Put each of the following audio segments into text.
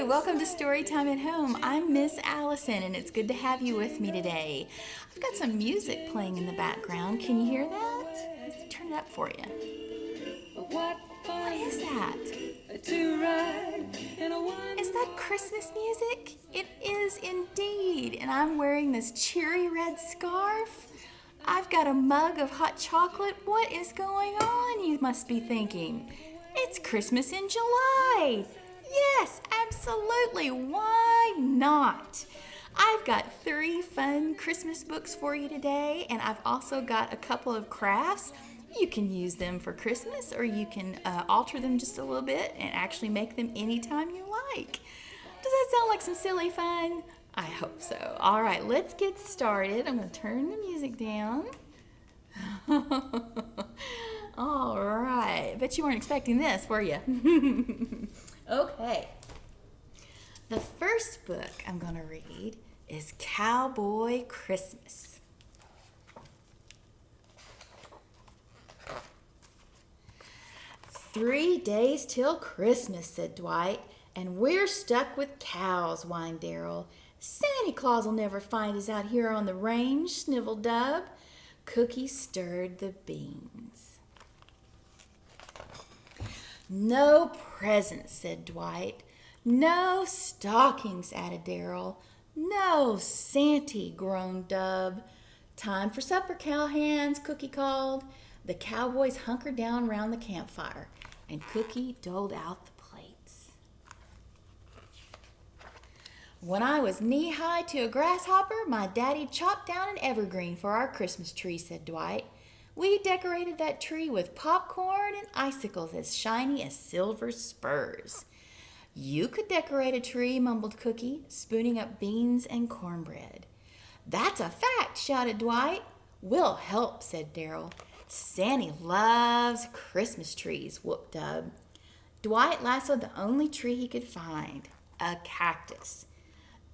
welcome to Storytime at Home. I'm Miss Alyson, and it's good to have you with me today. I've got some music playing in the background. Can you hear that? Let's turn it up for you. What is that? Is that Christmas music? It is indeed, and I'm wearing this cheery red scarf. I've got a mug of hot chocolate. What is going on, you must be thinking? It's Christmas in July. Yes, absolutely. Why not? I've got 3 fun Christmas books for you today, and I've also got a couple of crafts. You can use them for Christmas, or you can alter them just a little bit and actually make them anytime you like. Does that sound like some silly fun? I hope so. All right, let's get started. I'm going to turn the music down. All right. Bet you weren't expecting this, were you? Okay. The first book I'm going to read is Cowboy Christmas. "3 days till Christmas," said Dwight, "and we're stuck with cows," whined Darrell. "Santa Claus will never find us out here on the range," sniveled Dub. Cookie stirred the beans. "No presents," said Dwight. "No stockings," added Darrell. "No Santa," groaned Dub. "Time for supper, cowhands," Cookie called. The cowboys hunkered down round the campfire, and Cookie doled out the plates. "When I was knee-high to a grasshopper, my daddy chopped down an evergreen for our Christmas tree," said Dwight. "We decorated that tree with popcorn and icicles as shiny as silver spurs." "You could decorate a tree," mumbled Cookie, spooning up beans and cornbread. "That's a fact," shouted Dwight. "We'll help," said Darrell. "Santy loves Christmas trees," whooped Dub. Dwight lassoed the only tree he could find, a cactus.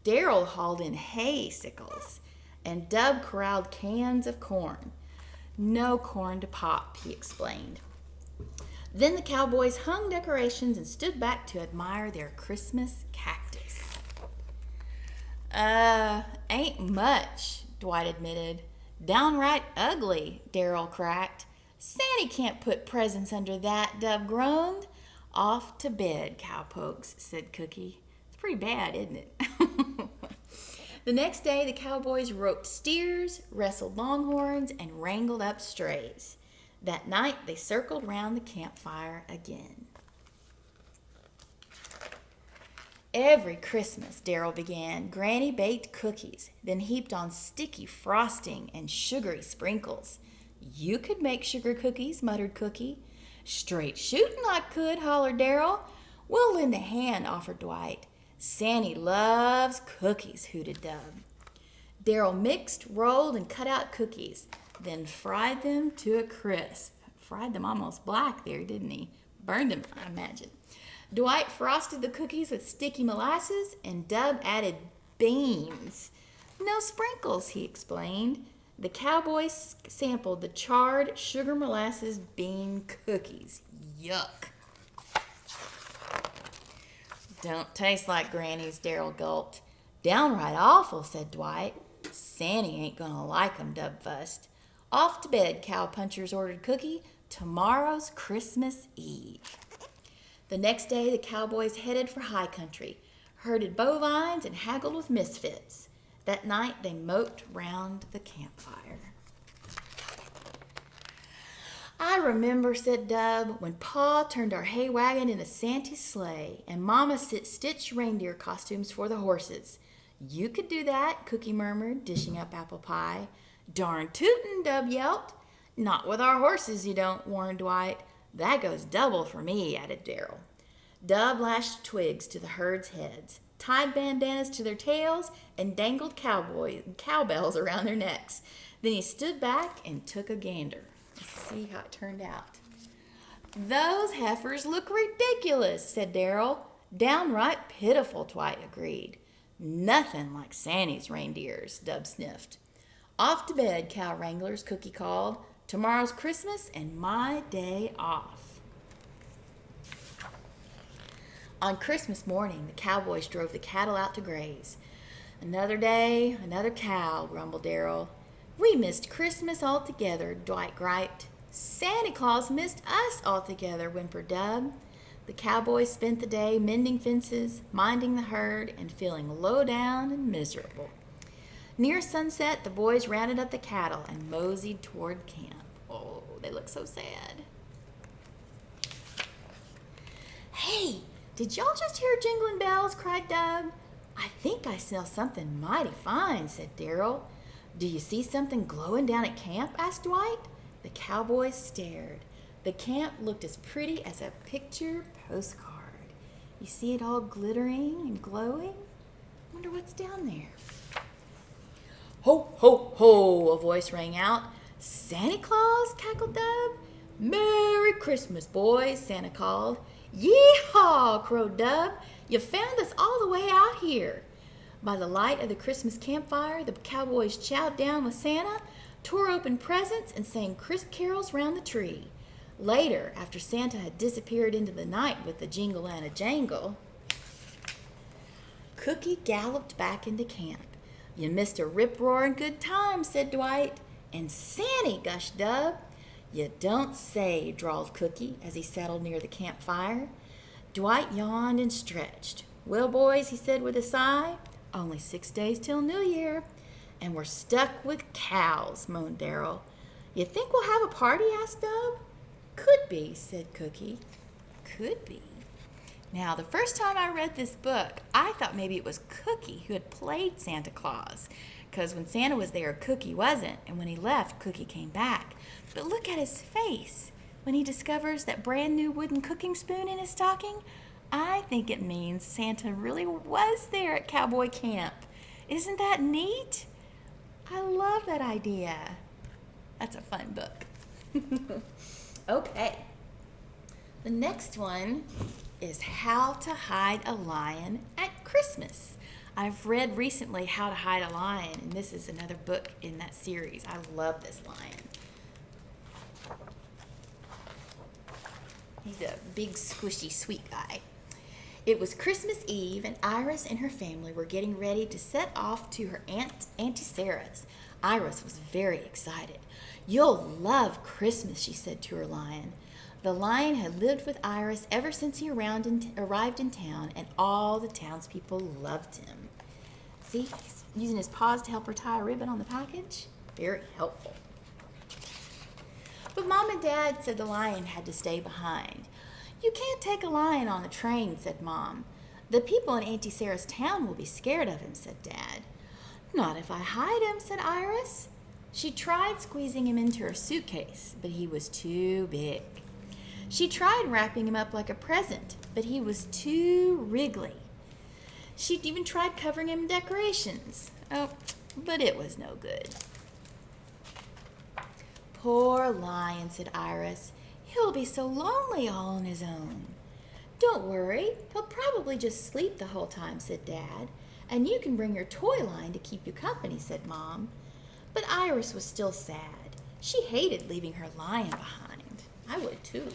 Darrell hauled in hay sickles, and Dub corralled cans of corn. "No corn to pop," he explained. Then the cowboys hung decorations and stood back to admire their Christmas cactus. Ain't much," Dwight admitted. "Downright ugly," Darrell cracked. "Santy can't put presents under that," Dub groaned. "Off to bed, cowpokes," said Cookie. It's pretty bad, isn't it? The next day, the cowboys roped steers, wrestled longhorns, and wrangled up strays. That night, they circled round the campfire again. "Every Christmas," Darrell began, "Granny baked cookies, then heaped on sticky frosting and sugary sprinkles." "You could make sugar cookies," muttered Cookie. "Straight shootin' I could," hollered Darrell. "We'll lend a hand," offered Dwight. "Santy loves cookies," hooted Dub. Darrell mixed, rolled, and cut out cookies, then fried them to a crisp. Fried them almost black there, didn't he? Burned them, I imagine. Dwight frosted the cookies with sticky molasses, and Dub added beans. "No sprinkles," he explained. The cowboys sampled the charred sugar molasses bean cookies. Yuck. "Don't taste like Granny's," Darrell gulped. "Downright awful," said Dwight. "Santy ain't gonna like 'em," Dub fussed. "Off to bed, cowpunchers," ordered Cookie. "Tomorrow's Christmas Eve." The next day, the cowboys headed for high country, herded bovines, and haggled with misfits. That night, they moped round the campfire. "I remember," said Dub, "when Pa turned our hay wagon into Santa's sleigh, and Mama stitched reindeer costumes for the horses." "You could do that," Cookie murmured, dishing up apple pie. "Darn tootin'," Dub yelped. "Not with our horses, you don't," warned Dwight. "That goes double for me," added Darrell. Dub lashed twigs to the herd's heads, tied bandanas to their tails, and dangled cowbells around their necks. Then he stood back and took a gander. Let's see how it turned out. "Those heifers look ridiculous," said Darrell. "Downright pitiful," Dwight agreed. "Nothing like Santy's reindeers," Dub sniffed. "Off to bed, cow wranglers," Cookie called. "Tomorrow's Christmas and my day off." On Christmas morning, the cowboys drove the cattle out to graze. "Another day, another cow," grumbled Darrell. "We missed Christmas altogether," Dwight griped. "Santa Claus missed us altogether," whimpered Dub. The cowboys spent the day mending fences, minding the herd, and feeling low down and miserable. Near sunset, the boys rounded up the cattle and moseyed toward camp. Oh, they look so sad. "Hey, did y'all just hear jingling bells?" cried Dub. "I think I smell something mighty fine," said Darrell. "Do you see something glowing down at camp?" asked Dwight. The cowboys stared. The camp looked as pretty as a picture postcard. "You see it all glittering and glowing? Wonder what's down there." "Ho, ho, ho," a voice rang out. "Santa Claus?" cackled Dub. "Merry Christmas, boys," Santa called. "Yee-haw," crowed Dub. "You found us all the way out here." By the light of the Christmas campfire, the cowboys chowed down with Santa, tore open presents, and sang Christmas carols round the tree. Later, after Santa had disappeared into the night with the jingle and a jangle, Cookie galloped back into camp. "You missed a rip-roaring good time," said Dwight. "And Santy," gushed Dub. "You don't say," drawled Cookie as he settled near the campfire. Dwight yawned and stretched. "Well, boys," he said with a sigh, "only 6 days till New Year." "And we're stuck with cows," moaned Darrell. "You think we'll have a party?" asked Dub. "Could be," said Cookie. "Could be." Now, the first time I read this book, I thought maybe it was Cookie who had played Santa Claus, because when Santa was there, Cookie wasn't, and when he left, Cookie came back. But look at his face when he discovers that brand new wooden cooking spoon in his stocking. I think it means Santa really was there at cowboy camp. Isn't that neat? I love that idea. That's a fun book. Okay. The next one is How to Hide a Lion at Christmas. I've read recently How to Hide a Lion, and this is another book in that series. I love this lion. He's a big, squishy, sweet guy. It was Christmas Eve, and Iris and her family were getting ready to set off to her Auntie Sarah's. Iris was very excited. "You'll love Christmas," she said to her lion. The lion had lived with Iris ever since he arrived in town, and all the townspeople loved him. See, he's using his paws to help her tie a ribbon on the package. Very helpful. But Mom and Dad said the lion had to stay behind. "You can't take a lion on the train," said Mom. "The people in Auntie Sarah's town will be scared of him," said Dad. "Not if I hide him," said Iris. She tried squeezing him into her suitcase, but he was too big. She tried wrapping him up like a present, but he was too wriggly. She'd even tried covering him in decorations. Oh, but it was no good. "Poor lion," said Iris. "He'll be so lonely all on his own." "Don't worry, he'll probably just sleep the whole time," said Dad. "And you can bring your toy lion to keep you company," said Mom. But Iris was still sad. She hated leaving her lion behind. I would too.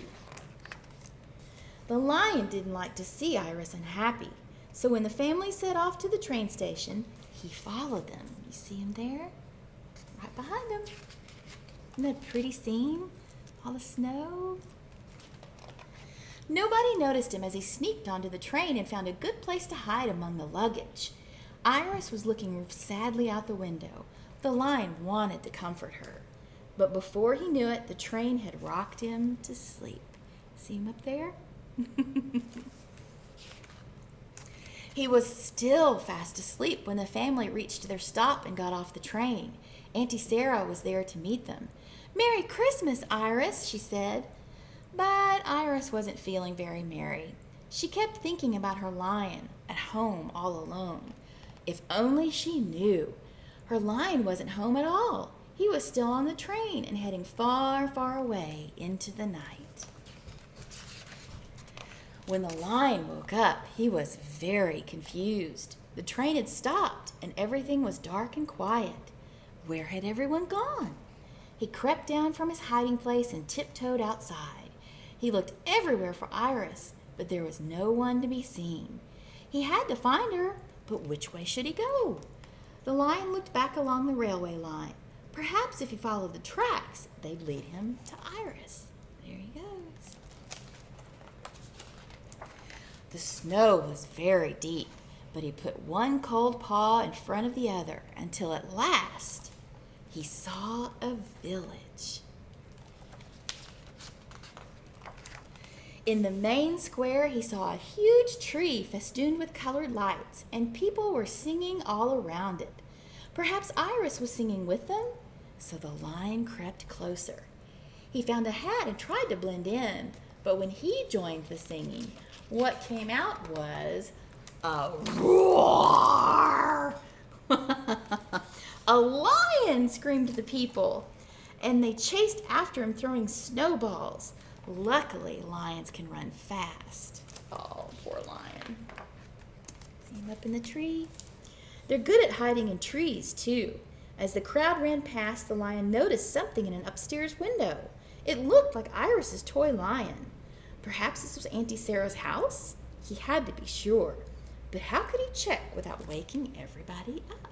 The lion didn't like to see Iris unhappy, so when the family set off to the train station, he followed them. You see him there? Right behind them. Isn't that a pretty scene? All the snow. Nobody noticed him as he sneaked onto the train and found a good place to hide among the luggage. Iris was looking sadly out the window. The lion wanted to comfort her. But before he knew it, the train had rocked him to sleep. See him up there? He was still fast asleep when the family reached their stop and got off the train. Auntie Sarah was there to meet them. "Merry Christmas, Iris," she said. But Iris wasn't feeling very merry. She kept thinking about her lion at home all alone. If only she knew. Her lion wasn't home at all. He was still on the train and heading far, far away into the night. When the lion woke up, he was very confused. The train had stopped and everything was dark and quiet. Where had everyone gone? He crept down from his hiding place and tiptoed outside. He looked everywhere for Iris, but there was no one to be seen. He had to find her, but which way should he go? The lion looked back along the railway line. Perhaps if he followed the tracks, they'd lead him to Iris. There he goes. The snow was very deep, but he put one cold paw in front of the other until at last he saw a village. In the main square, he saw a huge tree festooned with colored lights, and people were singing all around it. Perhaps Iris was singing with them, so the lion crept closer. He found a hat and tried to blend in, but when he joined the singing, what came out was a roar. A lion, screamed the people, and they chased after him, throwing snowballs. Luckily, lions can run fast. Oh, poor lion. See him up in the tree? They're good at hiding in trees, too. As the crowd ran past, the lion noticed something in an upstairs window. It looked like Iris's toy lion. Perhaps this was Auntie Sarah's house? He had to be sure. But how could he check without waking everybody up?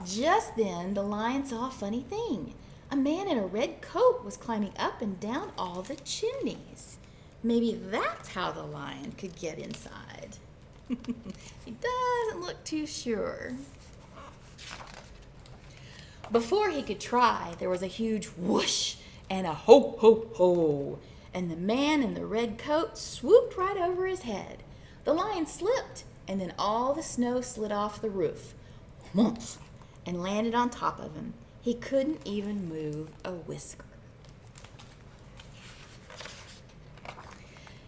Just then, the lion saw a funny thing. A man in a red coat was climbing up and down all the chimneys. Maybe that's how the lion could get inside. He doesn't look too sure. Before he could try, there was a huge whoosh and a ho, ho, ho, and the man in the red coat swooped right over his head. The lion slipped, and then all the snow slid off the roof, whoomph, and landed on top of him. He couldn't even move a whisker.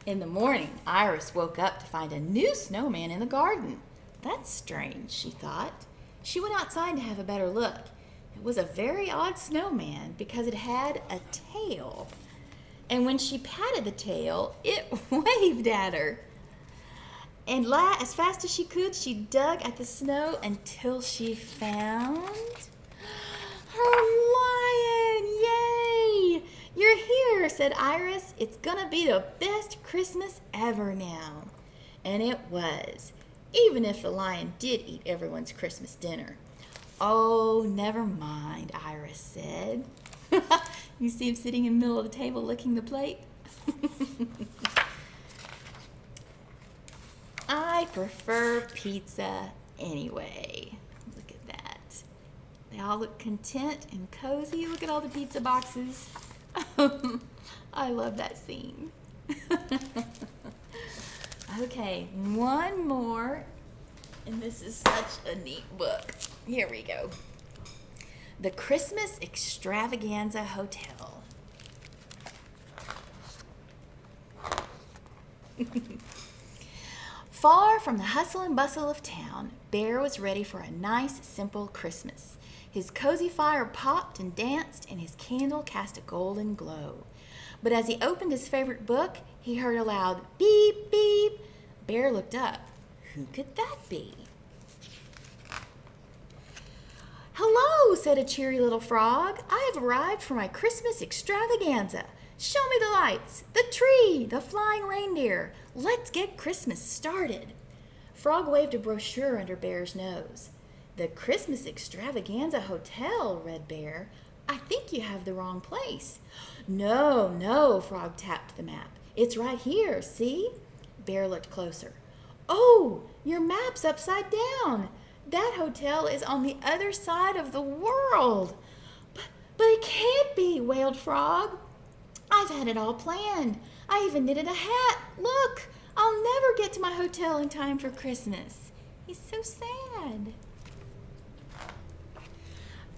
In the morning, Iris woke up to find a new snowman in the garden. That's strange, she thought. She went outside to have a better look. It was a very odd snowman because it had a tail. And when she patted the tail, it waved at her. And as fast as she could, she dug at the snow until she found her lion. Yay! You're here, said Iris. It's gonna be the best Christmas ever now. And it was, even if the lion did eat everyone's Christmas dinner. Oh, never mind, Iris said. You see him sitting in the middle of the table licking the plate? I prefer pizza anyway. Look at that. They all look content and cozy. Look at all the pizza boxes. I love that scene. Okay, one more. And this is such a neat book. Here we go. The Christmas Extravaganza Hotel. Far from the hustle and bustle of town, Bear was ready for a nice, simple Christmas. His cozy fire popped and danced, and his candle cast a golden glow. But as he opened his favorite book, he heard a loud beep, beep. Bear looked up. Who could that be? Hello, said a cheery little frog. I have arrived for my Christmas extravaganza. Show me the lights, the tree, the flying reindeer. Let's get Christmas started. Frog waved a brochure under Bear's nose. The Christmas Extravaganza Hotel, read Bear. I think you have the wrong place. No, Frog tapped the map. It's right here, see? Bear looked closer. Oh, your map's upside down. That hotel is on the other side of the world. But it can't be, wailed Frog. I've had it all planned. I even knitted a hat. Look, I'll never get to my hotel in time for Christmas. He's so sad.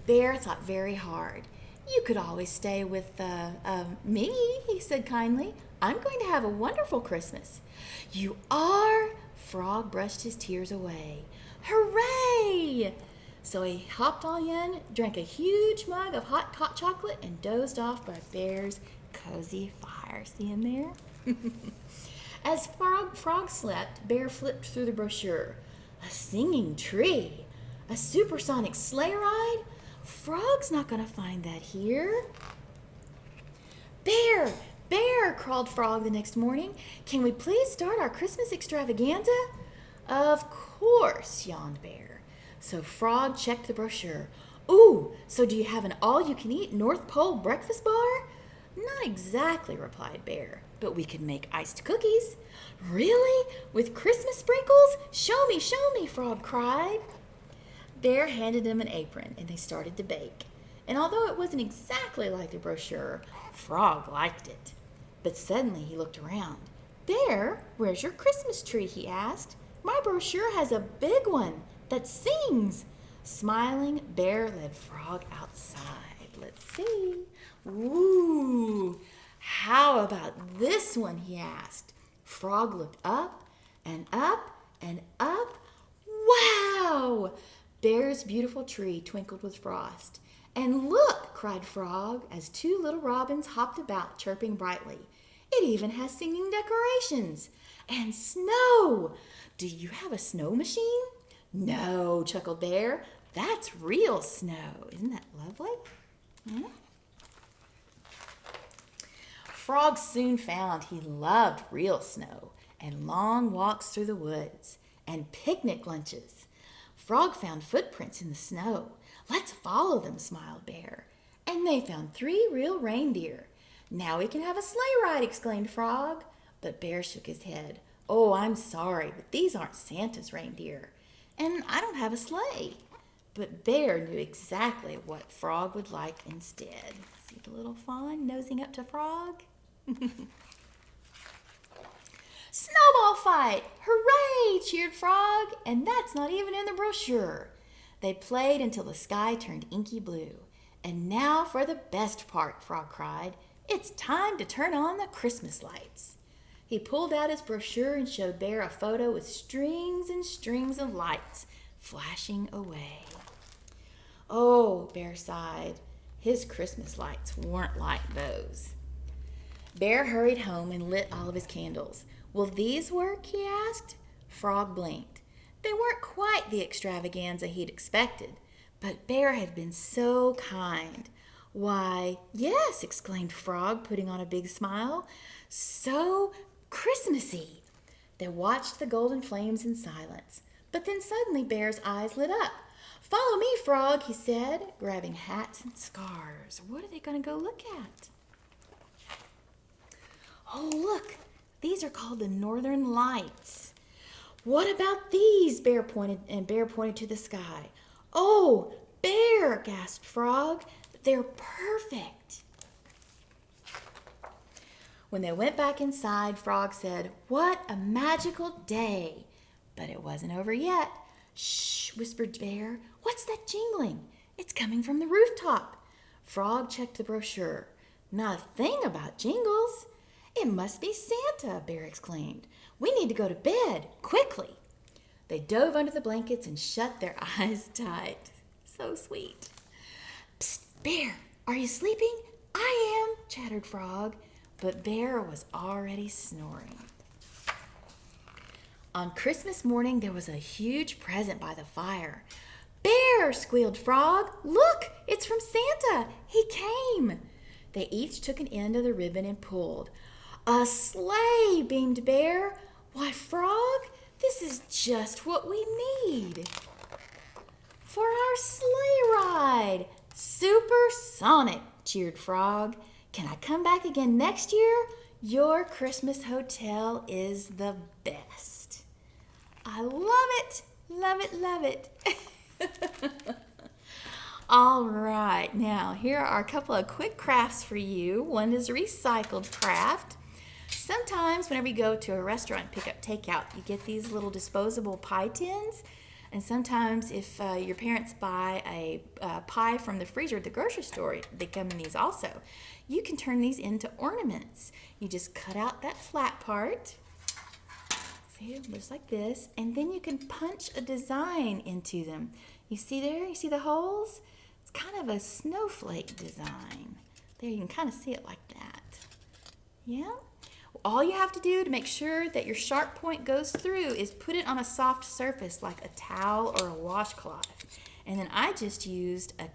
Bear thought very hard. You could always stay with me, he said kindly. I'm going to have a wonderful Christmas. You are? Frog brushed his tears away. Hooray! So he hopped on in, drank a huge mug of hot chocolate, and dozed off by Bear's cozy fire. See him there? As Frog slept, Bear flipped through the brochure. A singing tree? A supersonic sleigh ride? Frog's not going to find that here. Bear, Bear, called Frog the next morning, can we please start our Christmas extravaganza? Of course, yawned Bear. So Frog checked the brochure. Ooh, so do you have an all-you-can-eat North Pole breakfast bar? Not exactly, replied Bear, but we can make iced cookies. Really? With Christmas sprinkles? Show me, Frog cried. Bear handed him an apron, and they started to bake. And although it wasn't exactly like the brochure, Frog liked it. But suddenly he looked around. Bear, where's your Christmas tree? He asked. My brochure has a big one that sings. Smiling, Bear led Frog outside. Let's see. Ooh, how about this one? He asked. Frog looked up and up and up. Wow! Bear's beautiful tree twinkled with frost. And look, cried Frog, as two little robins hopped about, chirping brightly. It even has singing decorations. And snow! Do you have a snow machine? No, chuckled Bear. That's real snow. Isn't that lovely? Hmm? Frog soon found he loved real snow and long walks through the woods and picnic lunches. Frog found footprints in the snow. Let's follow them, smiled Bear. And they found 3 real reindeer. Now we can have a sleigh ride, exclaimed Frog. But Bear shook his head. Oh, I'm sorry, but these aren't Santa's reindeer. And I don't have a sleigh. But Bear knew exactly what Frog would like instead. See the little fawn nosing up to Frog? Snowball fight! Hooray! Cheered Frog. And that's not even in the brochure. They played until the sky turned inky blue. And now for the best part, Frog cried. It's time to turn on the Christmas lights. He pulled out his brochure and showed Bear a photo with strings and strings of lights flashing away. Oh, Bear sighed. His Christmas lights weren't like those. Bear hurried home and lit all of his candles. Will these work? He asked. Frog blinked. They weren't quite the extravaganza he'd expected, but Bear had been so kind. Why, yes, exclaimed Frog, putting on a big smile. So Christmassy. They watched the golden flames in silence, but then suddenly Bear's eyes lit up. Follow me, Frog, he said, grabbing hats and scarves. What are they going to go look at? Oh, look, these are called the Northern Lights. What about these? Bear pointed to the sky. Oh, Bear, gasped Frog. They're perfect. When they went back inside, Frog said, What a magical day. But it wasn't over yet. Shh, whispered Bear. What's that jingling? It's coming from the rooftop. Frog checked the brochure. Not a thing about jingles. It must be Santa, Bear exclaimed. We need to go to bed, quickly. They dove under the blankets and shut their eyes tight. So sweet. Psst, Bear, are you sleeping? I am, chattered Frog, but Bear was already snoring. On Christmas morning, there was a huge present by the fire. Bear, squealed Frog. Look, it's from Santa. He came. They each took an end of the ribbon and pulled. A sleigh, beamed Bear. Why, Frog, this is just what we need for our sleigh ride. Supersonic, cheered Frog. Can I come back again next year? Your Christmas hotel is the best. I love it, love it, love it. All right, now here are a couple of quick crafts for you. One is a recycled craft. Sometimes whenever you go to a restaurant and pick up takeout, you get these little disposable pie tins. And sometimes if your parents buy a pie from the freezer at the grocery store, they come in these also. You can turn these into ornaments. You just cut out that flat part. See, it looks like this. And then you can punch a design into them. You see there? You see the holes? It's kind of a snowflake design. There, you can kind of see it like that. Yeah? All you have to do to make sure that your sharp point goes through is put it on a soft surface like a towel or a washcloth. And then I just used a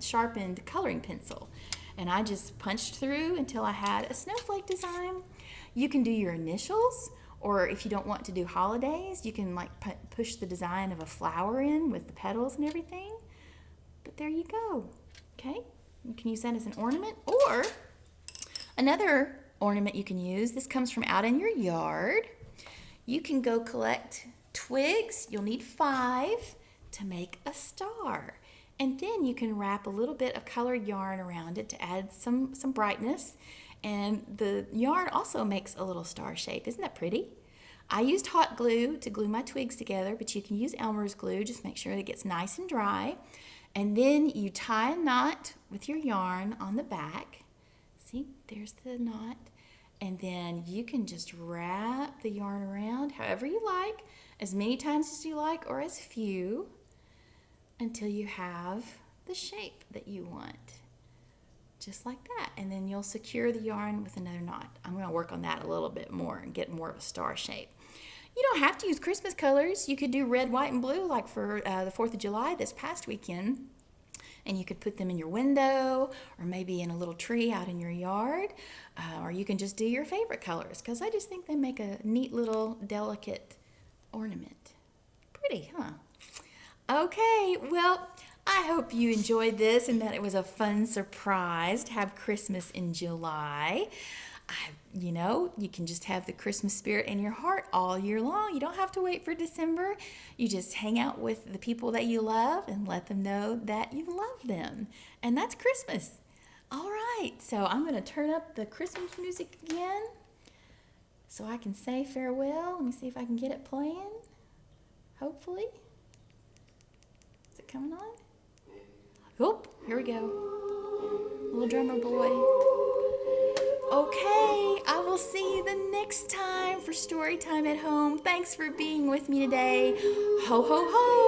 sharpened coloring pencil. and I just punched through until I had a snowflake design. You can do your initials, or if you don't want to do holidays, you can like push the design of a flower in with the petals and everything. But there you go. Okay, you can use that as an ornament, or another ornament you can use. This comes from out in your yard. You can go collect twigs. You'll need 5 to make a star. And then you can wrap a little bit of colored yarn around it to add some brightness. And the yarn also makes a little star shape. Isn't that pretty? I used hot glue to glue my twigs together, but you can use Elmer's glue. Just make sure that it gets nice and dry. And then you tie a knot with your yarn on the back. See, there's the knot. And then you can just wrap the yarn around however you like, as many times as you like or as few, until you have the shape that you want. Just like that. And then you'll secure the yarn with another knot. I'm going to work on that a little bit more and get more of a star shape. You don't have to use Christmas colors. You could do red, white, and blue like for the 4th of July this past weekend. And you could put them in your window or maybe in a little tree out in your yard. Or you can just do your favorite colors, because I just think they make a neat little delicate ornament. Pretty, huh? Okay, well, I hope you enjoyed this and that it was a fun surprise to have Christmas in July. You can just have the Christmas spirit in your heart all year long. You don't have to wait for December. You just hang out with the people that you love and let them know that you love them. And that's Christmas. All right, so I'm going to turn up the Christmas music again so I can say farewell. Let me see if I can get it playing. Hopefully. Is it coming on? Oh, here we go. Little drummer boy. Okay, I will see you the next time for Story Time at Home. Thanks for being with me today. Ho, ho, ho!